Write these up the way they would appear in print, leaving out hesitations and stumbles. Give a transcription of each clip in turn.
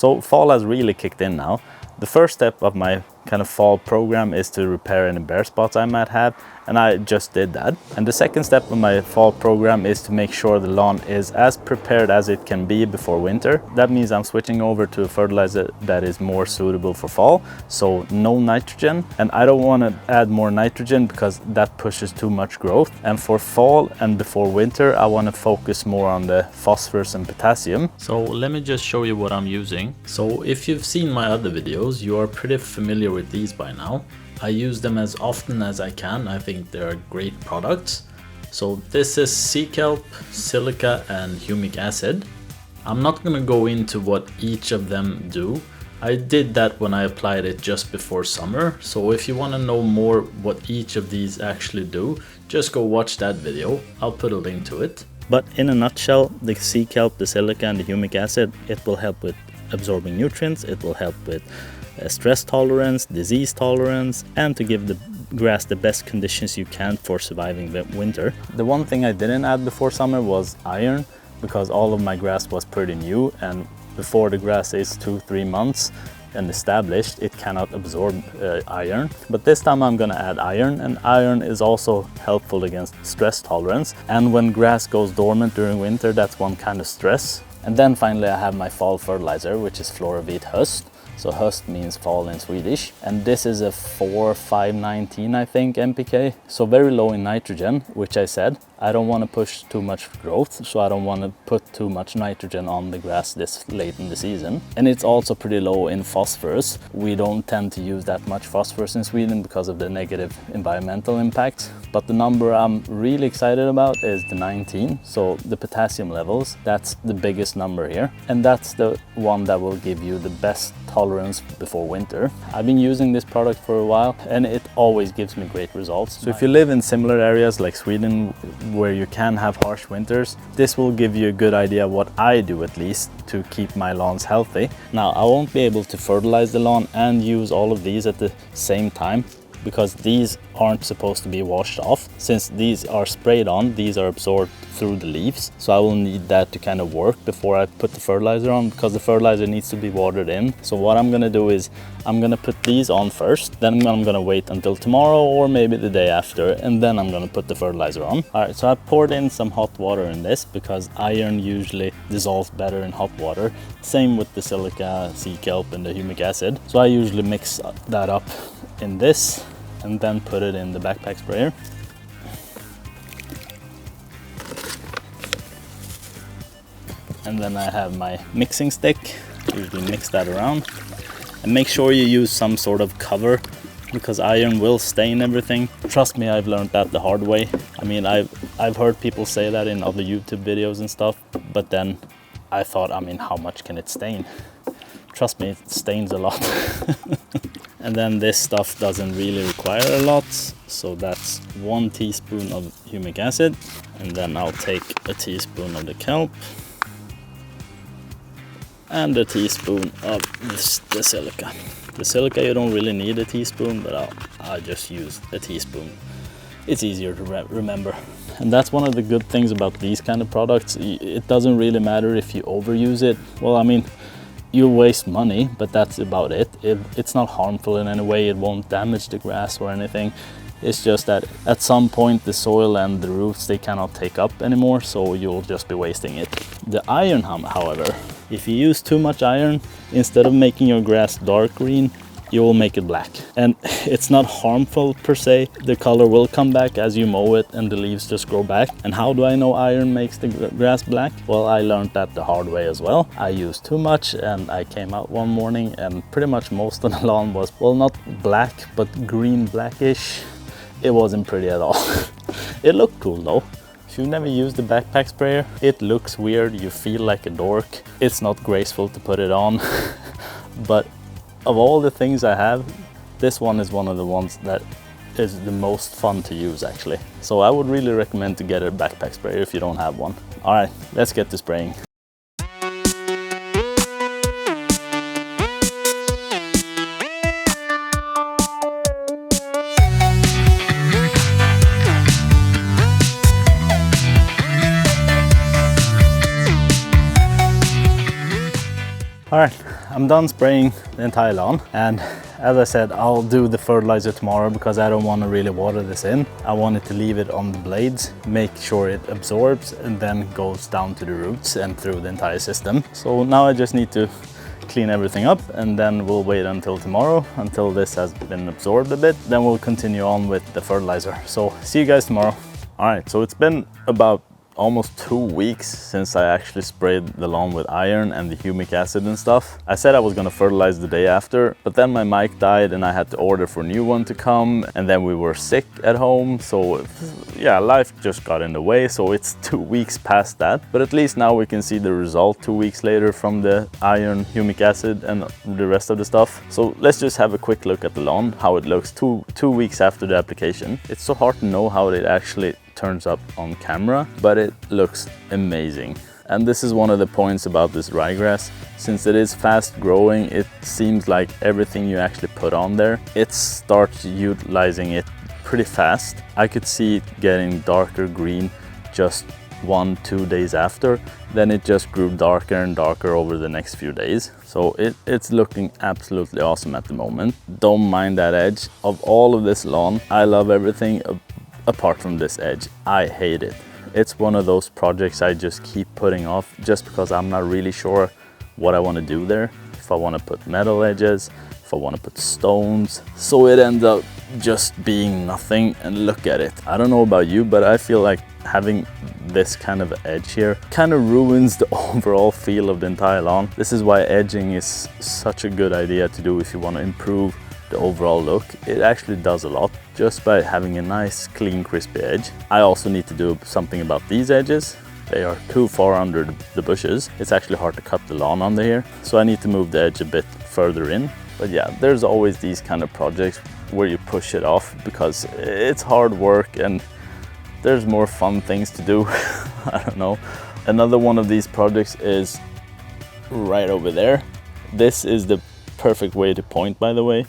So fall has really kicked in now. The first step of my kind of fall program is to repair any bare spots I might have, and I just did that. And the second step of my fall program is to make sure the lawn is as prepared as it can be before winter. That means I'm switching over to a fertilizer that is more suitable for fall, so no nitrogen. And I don't want to add more nitrogen because that pushes too much growth. And for fall and before winter, I want to focus more on the phosphorus and potassium. So let me just show you what I'm using. So if you've seen my other videos, you are pretty familiar with these by now. I use them as often as I can. I think they're great products. So this is sea kelp, silica and humic acid. I'm not going to go into what each of them do. I did that when I applied it just before summer. So if you want to know more what each of these actually do, just go watch that video. I'll put a link to it. But in a nutshell, the sea kelp, the silica and the humic acid, it will help with absorbing nutrients. It will help with stress tolerance, disease tolerance, and to give the grass the best conditions you can for surviving the winter. The one thing I didn't add before summer was iron, because all of my grass was pretty new, and before the grass is 2-3 months and established, it cannot absorb iron. But this time I'm gonna add iron, and iron is also helpful against stress tolerance. And when grass goes dormant during winter, that's one kind of stress. And then finally I have my fall fertilizer, which is Florovit Höst. So Höst means fall in Swedish, and this is a 4,519 I think NPK, so very low in nitrogen, which I said I don't want to push too much growth, so I don't want to put too much nitrogen on the grass this late in the season. And it's also pretty low in phosphorus. We don't tend to use that much phosphorus in Sweden because of the negative environmental impact. But the number I'm really excited about is the 19, so the potassium levels, that's the biggest number here. And that's the one that will give you the best tolerance before winter. I've been using this product for a while and it always gives me great results. So if you live in similar areas like Sweden where you can have harsh winters, this will give you a good idea what I do at least to keep my lawns healthy. Now I won't be able to fertilize the lawn and use all of these at the same time, because these aren't supposed to be washed off. Since these are sprayed on, these are absorbed through the leaves. So I will need that to kind of work before I put the fertilizer on, because the fertilizer needs to be watered in. So what I'm gonna do is I'm gonna put these on first, then I'm gonna wait until tomorrow or maybe the day after, and then I'm gonna put the fertilizer on. All right, so I poured in some hot water in this because iron usually dissolves better in hot water. Same with the silica, sea kelp and the humic acid. So I usually mix that up in this and then put it in the backpack sprayer. And then I have my mixing stick, usually mix that around. And make sure you use some sort of cover, because iron will stain everything. Trust me, I've learned that the hard way. I mean, I've heard people say that in other YouTube videos and stuff, but then I thought, I mean, how much can it stain? Trust me, it stains a lot. And then this stuff doesn't really require a lot, so that's 1 teaspoon of humic acid, and then I'll take a teaspoon of the kelp and a teaspoon of the silica. The silica you don't really need a teaspoon, but I just use a teaspoon. It's easier to remember. And that's one of the good things about these kind of products. It doesn't really matter if you overuse it. Well, I mean, you waste money, but that's about it. It's not harmful in any way. It won't damage the grass or anything. It's just that at some point the soil and the roots, they cannot take up anymore, so you'll just be wasting it. The iron, however, if you use too much iron, instead of making your grass dark green, you will make it black. And it's not harmful per se. The color will come back as you mow it and the leaves just grow back. And how do I know iron makes the grass black? Well, I learned that the hard way as well. I used too much and I came out one morning and pretty much most of the lawn was, well, not black, but green blackish. It wasn't pretty at all. It looked cool though. If you've never used the backpack sprayer, it looks weird, you feel like a dork. It's not graceful to put it on, but of all the things I have, this one is one of the ones that is the most fun to use actually. So I would really recommend to get a backpack sprayer if you don't have one. All right, let's get to spraying. All right, I'm done spraying the entire lawn, and as I said, I'll do the fertilizer tomorrow because I don't want to really water this in. I wanted to leave it on the blades, make sure it absorbs and then goes down to the roots and through the entire system. So now I just need to clean everything up, and then we'll wait until tomorrow until this has been absorbed a bit. Then we'll continue on with the fertilizer. So see you guys tomorrow. All right, so it's been about almost 2 weeks since I actually sprayed the lawn with iron and the humic acid and stuff. I said I was gonna fertilize the day after, but then my mic died and I had to order for a new one to come, and then we were sick at home, so yeah, life just got in the way. So it's 2 weeks past that, but at least now we can see the result 2 weeks later from the iron, humic acid and the rest of the stuff. So let's just have a quick look at the lawn, how it looks two weeks after the application. It's so hard to know how it actually turns up on camera, but it looks amazing. And this is one of the points about this ryegrass. Since it is fast growing, it seems like everything you actually put on there, it starts utilizing it pretty fast. I could see it getting darker green just 1-2 days after. Then it just grew darker and darker over the next few days. So it's looking absolutely awesome at the moment. Don't mind that edge. Of all of this lawn, I love everything apart from this edge. I hate it. It's one of those projects I just keep putting off just because I'm not really sure what I want to do there. If I want to put metal edges, if I want to put stones. So it ends up just being nothing, and look at it. I don't know about you, but I feel like having this kind of edge here kind of ruins the overall feel of the entire lawn. This is why edging is such a good idea to do if you want to improve the overall look. It actually does a lot just by having a nice, clean, crispy edge. I also need to do something about these edges. They are too far under the bushes. It's actually hard to cut the lawn under here. So I need to move the edge a bit further in. But yeah, there's always these kind of projects where you push it off because it's hard work and there's more fun things to do. I don't know. Another one of these projects is right over there. This is the perfect way to point, by the way.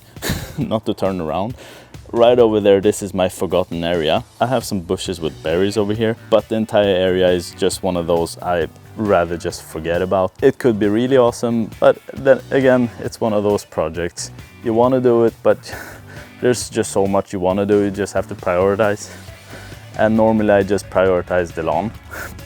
Not to turn around. Right over there, this is my forgotten area. I have some bushes with berries over here, but the entire area is just one of those I rather just forget about. It could be really awesome, but then again, it's one of those projects. You want to do it, but there's just so much you want to do, you just have to prioritize. And normally I just prioritize the lawn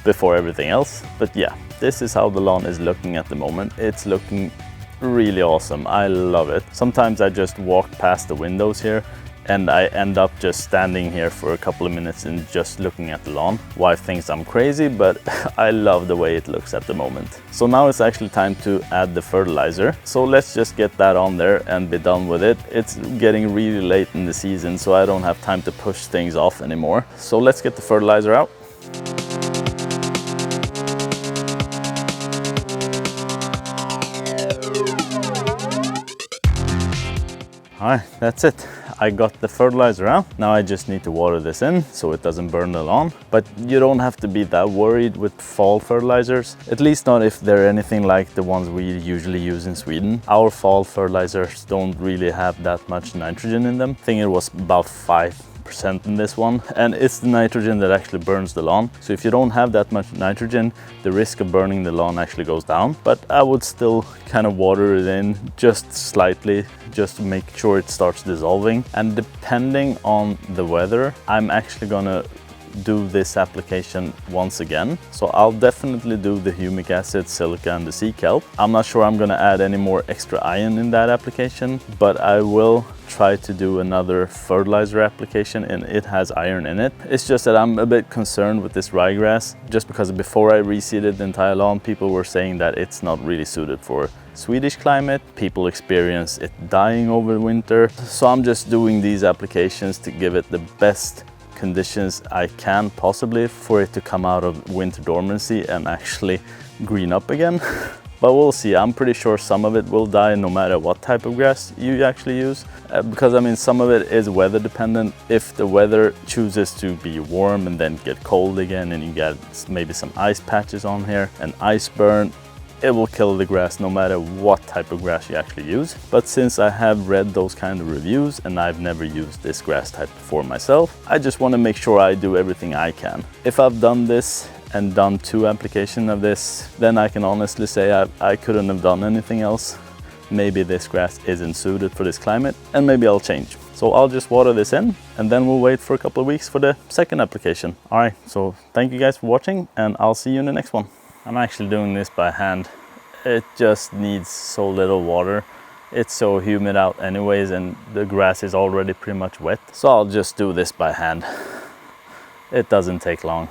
before everything else. But yeah, this is how the lawn is looking at the moment. It's looking really awesome. I love it. Sometimes I just walk past the windows here and I end up just standing here for a couple of minutes and just looking at the lawn. Wife thinks I'm crazy, but I love the way it looks at the moment. So now it's actually time to add the fertilizer. So let's just get that on there and be done with it. It's getting really late in the season, so I don't have time to push things off anymore. So let's get the fertilizer out. All right, that's it. I got the fertilizer out. Now I just need to water this in so it doesn't burn the lawn. But you don't have to be that worried with fall fertilizers, at least not if they're anything like the ones we usually use in Sweden. Our fall fertilizers don't really have that much nitrogen in them. I think it was about 5% in this one, and it's the nitrogen that actually burns the lawn. So if you don't have that much nitrogen, the risk of burning the lawn actually goes down. But I would still kind of water it in just slightly, just to make sure it starts dissolving. And depending on the weather, I'm actually gonna do this application once again. So I'll definitely do the humic acid, silica and the sea kelp. I'm not sure I'm gonna add any more extra iron in that application, but I will try to do another fertilizer application and it has iron in it. It's just that I'm a bit concerned with this ryegrass, just because before I reseeded the entire lawn, people were saying that it's not really suited for Swedish climate. People experience it dying over winter. So I'm just doing these applications to give it the best conditions I can possibly for it to come out of winter dormancy and actually green up again. But we'll see. I'm pretty sure some of it will die no matter what type of grass you actually use, because I mean some of it is weather dependent. If the weather chooses to be warm and then get cold again and you get maybe some ice patches on here and ice burn, it will kill the grass no matter what type of grass you actually use. But since I have read those kind of reviews and I've never used this grass type before myself, I just want to make sure I do everything I can. If I've done this and done 2 applications of this, then I can honestly say I couldn't have done anything else. maybe this grass isn't suited for this climate and maybe I'll change. So I'll just water this in and then we'll wait for a couple of weeks for the second application. All right, so thank you guys for watching and I'll see you in the next one. I'm actually doing this by hand. It just needs so little water. It's so humid out anyways and the grass is already pretty much wet. So I'll just do this by hand. It doesn't take long.